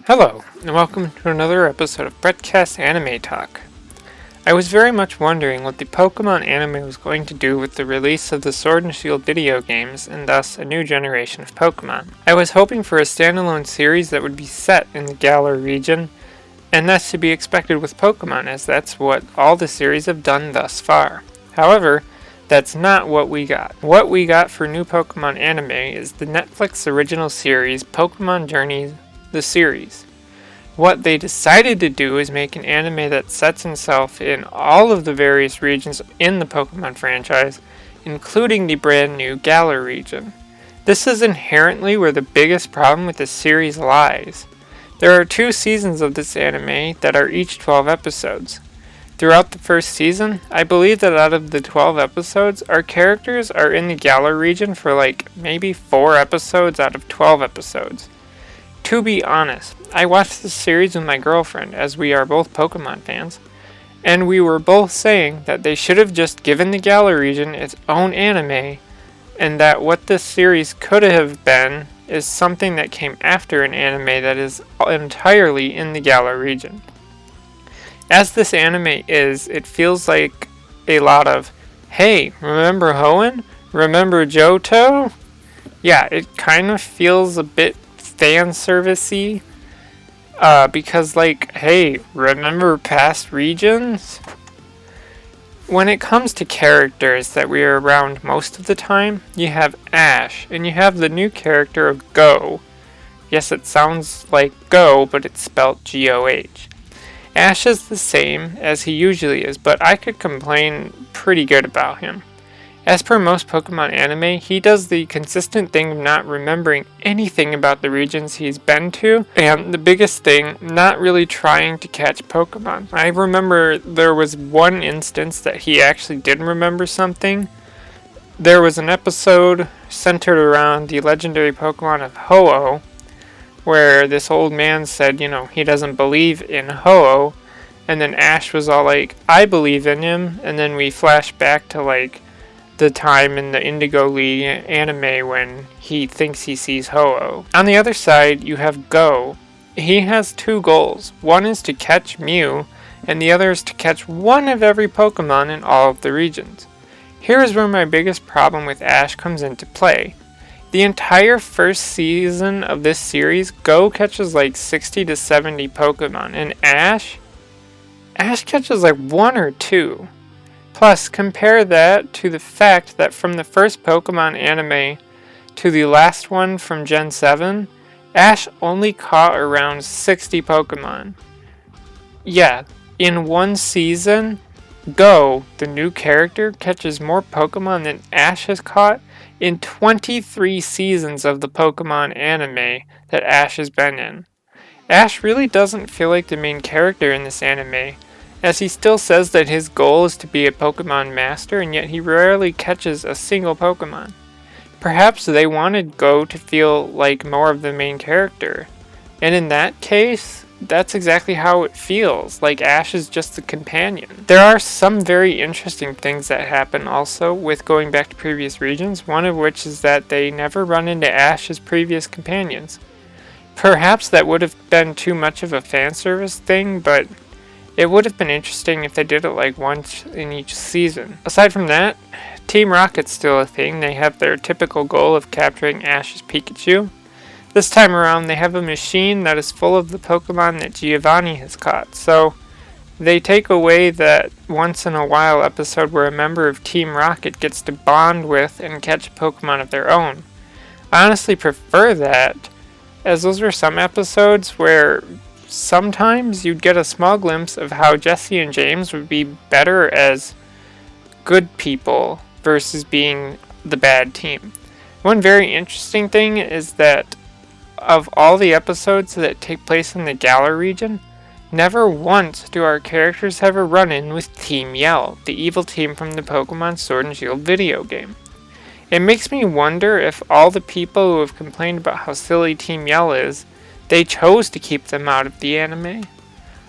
Hello, and welcome to another episode of Brettcast Anime Talk. I was very much wondering what the Pokemon anime was going to do with the release of the Sword and Shield video games, and thus a new generation of Pokemon. I was hoping for a standalone series that would be set in the Galar region, and that's to be expected with Pokemon, as that's what all the series have done thus far. However, that's not what we got. What we got for new Pokemon anime is the Netflix original series, Pokemon Journey the series. What they decided to do is make an anime that sets itself in all of the various regions in the Pokemon franchise, including the brand new Galar region. This is inherently where the biggest problem with this series lies. There are 2 seasons of this anime that are each 12 episodes. Throughout the first season, I believe that out of the 12 episodes, our characters are in the Galar region for maybe 4 episodes out of 12 episodes. To be honest, I watched this series with my girlfriend, as we are both Pokemon fans, and we were both saying that they should have just given the Galar region its own anime, and that what this series could have been is something that came after an anime that is entirely in the Galar region. As this anime is, it feels like a lot of, hey, remember Hoenn? Remember Johto? Yeah, it kind of feels a bit fan servicey, because hey, remember past regions? When it comes to characters that we are around most of the time, you have Ash, and you have the new character of Go. Yes, it sounds like Go, but it's spelled G-O-H. Ash is the same as he usually is, but I could complain pretty good about him. As per most Pokemon anime, he does the consistent thing of not remembering anything about the regions he's been to, and the biggest thing, not really trying to catch Pokemon. I remember there was one instance that he actually did remember something. There was an episode centered around the legendary Pokemon of Ho-Oh, where this old man said, he doesn't believe in Ho-Oh, and then Ash was all like, I believe in him, and then we flash back to the time in the Indigo League anime when he thinks he sees Ho-Oh. On the other side, you have Go. He has 2 goals. One is to catch Mew, and the other is to catch one of every Pokemon in all of the regions. Here is where my biggest problem with Ash comes into play. The entire first season of this series, Go catches 60 to 70 Pokemon, and Ash catches 1 or 2. Plus, compare that to the fact that from the first Pokemon anime to the last one from Gen 7, Ash only caught around 60 Pokemon. Yeah, in one season, Go, the new character, catches more Pokemon than Ash has caught in 23 seasons of the Pokemon anime that Ash has been in. Ash really doesn't feel like the main character in this anime, as he still says that his goal is to be a Pokemon master, and yet he rarely catches a single Pokemon. Perhaps they wanted Go to feel like more of the main character, and in that case, that's exactly how it feels, like Ash is just the companion. There are some very interesting things that happen also with going back to previous regions, one of which is that they never run into Ash's previous companions. Perhaps that would have been too much of a fan service thing, but it would have been interesting if they did it once in each season. Aside from that, Team Rocket's still a thing. They have their typical goal of capturing Ash's Pikachu. This time around, they have a machine that is full of the Pokemon that Giovanni has caught. So, they take away that once in a while episode where a member of Team Rocket gets to bond with and catch a Pokemon of their own. I honestly prefer that, as those are some episodes where sometimes you'd get a small glimpse of how Jesse and James would be better as good people versus being the bad team. One very interesting thing is that of all the episodes that take place in the Galar region, never once do our characters have a run-in with Team Yell, the evil team from the Pokemon Sword and Shield video game. It makes me wonder if all the people who have complained about how silly Team Yell is, they chose to keep them out of the anime.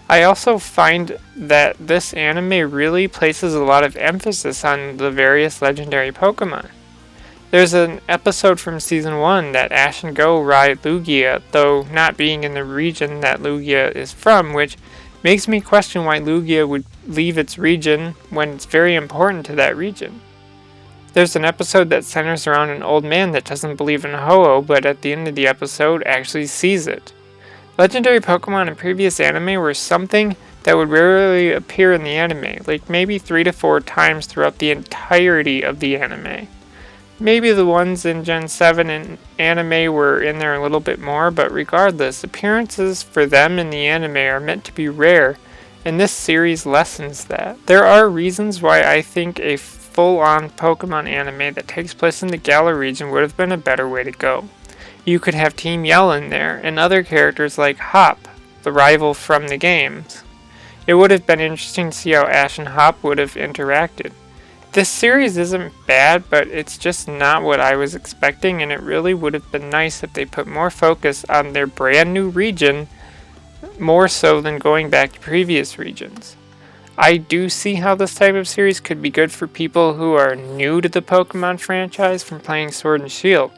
I also find that this anime really places a lot of emphasis on the various legendary Pokemon. There's an episode from Season 1 that Ash and Go ride Lugia, though not being in the region that Lugia is from, which makes me question why Lugia would leave its region when it's very important to that region. There's an episode that centers around an old man that doesn't believe in Ho-Oh, but at the end of the episode actually sees it. Legendary Pokemon in previous anime were something that would rarely appear in the anime, like maybe 3 to 4 times throughout the entirety of the anime. Maybe the ones in Gen 7 and anime were in there a little bit more, but regardless, appearances for them in the anime are meant to be rare, and this series lessens that. There are reasons why I think a full-on Pokemon anime that takes place in the Galar region would have been a better way to go. You could have Team Yell in there, and other characters like Hop, the rival from the games. It would have been interesting to see how Ash and Hop would have interacted. This series isn't bad, but it's just not what I was expecting, and it really would have been nice if they put more focus on their brand new region, more so than going back to previous regions. I do see how this type of series could be good for people who are new to the Pokemon franchise from playing Sword and Shield.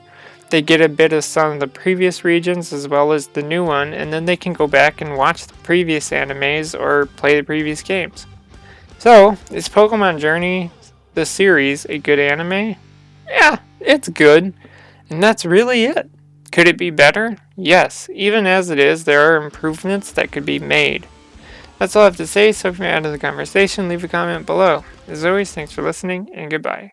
They get a bit of some of the previous regions as well as the new one, and then they can go back and watch the previous animes or play the previous games. So, is Pokemon Journey, the series, a good anime? Yeah, it's good. And that's really it. Could it be better? Yes. Even as it is, there are improvements that could be made. That's all I have to say, so if you're out of the conversation, leave a comment below. As always, thanks for listening, and goodbye.